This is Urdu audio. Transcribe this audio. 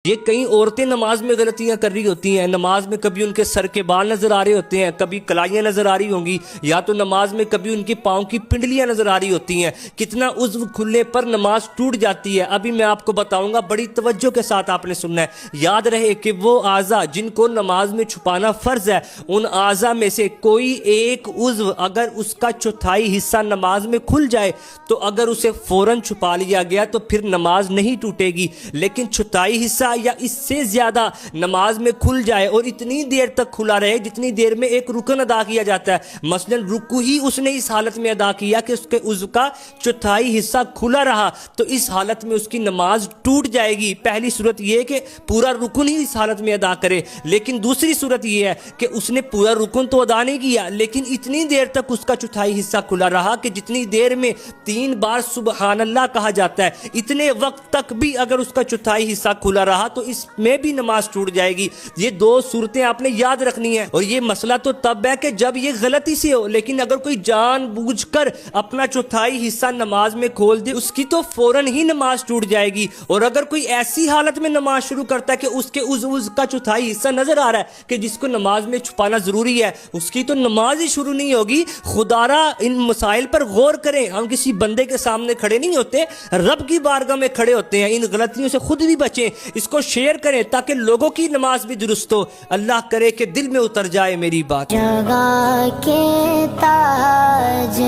یہ کئی عورتیں نماز میں غلطیاں کر رہی ہوتی ہیں، نماز میں کبھی ان کے سر کے بال نظر آ رہے ہوتے ہیں، کبھی کلائیاں نظر آ رہی ہوں گی، یا تو نماز میں کبھی ان کی پاؤں کی پنڈلیاں نظر آ رہی ہوتی ہیں۔ کتنا عضو کھلنے پر نماز ٹوٹ جاتی ہے، ابھی میں آپ کو بتاؤں گا، بڑی توجہ کے ساتھ آپ نے سننا ہے۔ یاد رہے کہ وہ اعضاء جن کو نماز میں چھپانا فرض ہے، ان اعضاء میں سے کوئی ایک عضو اگر اس کا چوتھائی حصہ نماز میں کھل جائے تو اگر اسے فوراً چھپا لیا گیا تو پھر نماز نہیں ٹوٹے گی، لیکن چوتھائی حصہ یا اس سے زیادہ نماز میں کھل جائے اور اتنی دیر تک کھلا رہے جتنی دیر میں ایک رکن ادا کیا جاتا ہے، مثلا رکوع ہی اس نے اس حالت میں ادا کیا کہ اس کے عضو کا چوتھائی حصہ کھلا رہا، تو اس حالت میں اس کی نماز ٹوٹ جائے گی۔ پہلی صورت یہ ہے کہ پورا رکن ہی اس حالت میں ادا کرے، لیکن دوسری صورت یہ ہے کہ اس نے پورا رکن تو ادا نہیں کیا لیکن اتنی دیر تک اس کا چوتھائی حصہ کھلا رہا کہ جتنی دیر میں 3 بار سبحان اللہ کہا جاتا ہے، اتنے وقت تک بھی اگر اس کا چوتھائی حصہ کھلا رہا تو اس میں بھی نماز ٹوٹ جائے گی۔ یہ 2 صورتیں آپ نے یاد رکھنی ہیں، اور یہ مسئلہ تو تب ہے کہ جب یہ غلطی سے ہو، لیکن اگر کوئی جان بوجھ کر اپنا چوتھائی حصہ نماز میں کھول دے اس کی تو فوراً ہی نماز ٹوٹ جائے گی۔ اور اگر کوئی ایسی حالت میں نماز شروع کرتا ہے کہ اس کے عضو کا چوتھائی حصہ نظر آ رہا ہے کہ جس کو نماز میں چھپانا ضروری ہے، اس کی تو نماز ہی شروع نہیں ہوگی۔ خدا را ان مسائل پر غور کریں، ہم کسی بندے کے سامنے کھڑے نہیں ہوتے، رب کی بارگاہ میں کھڑے ہوتے ہیں۔ ان غلطیوں سے خود بھی بچیں، اس کو شیئر کریں تاکہ لوگوں کی نماز بھی درست ہو۔ اللہ کرے کہ دل میں اتر جائے میری بات۔ جگہ کے تاجدار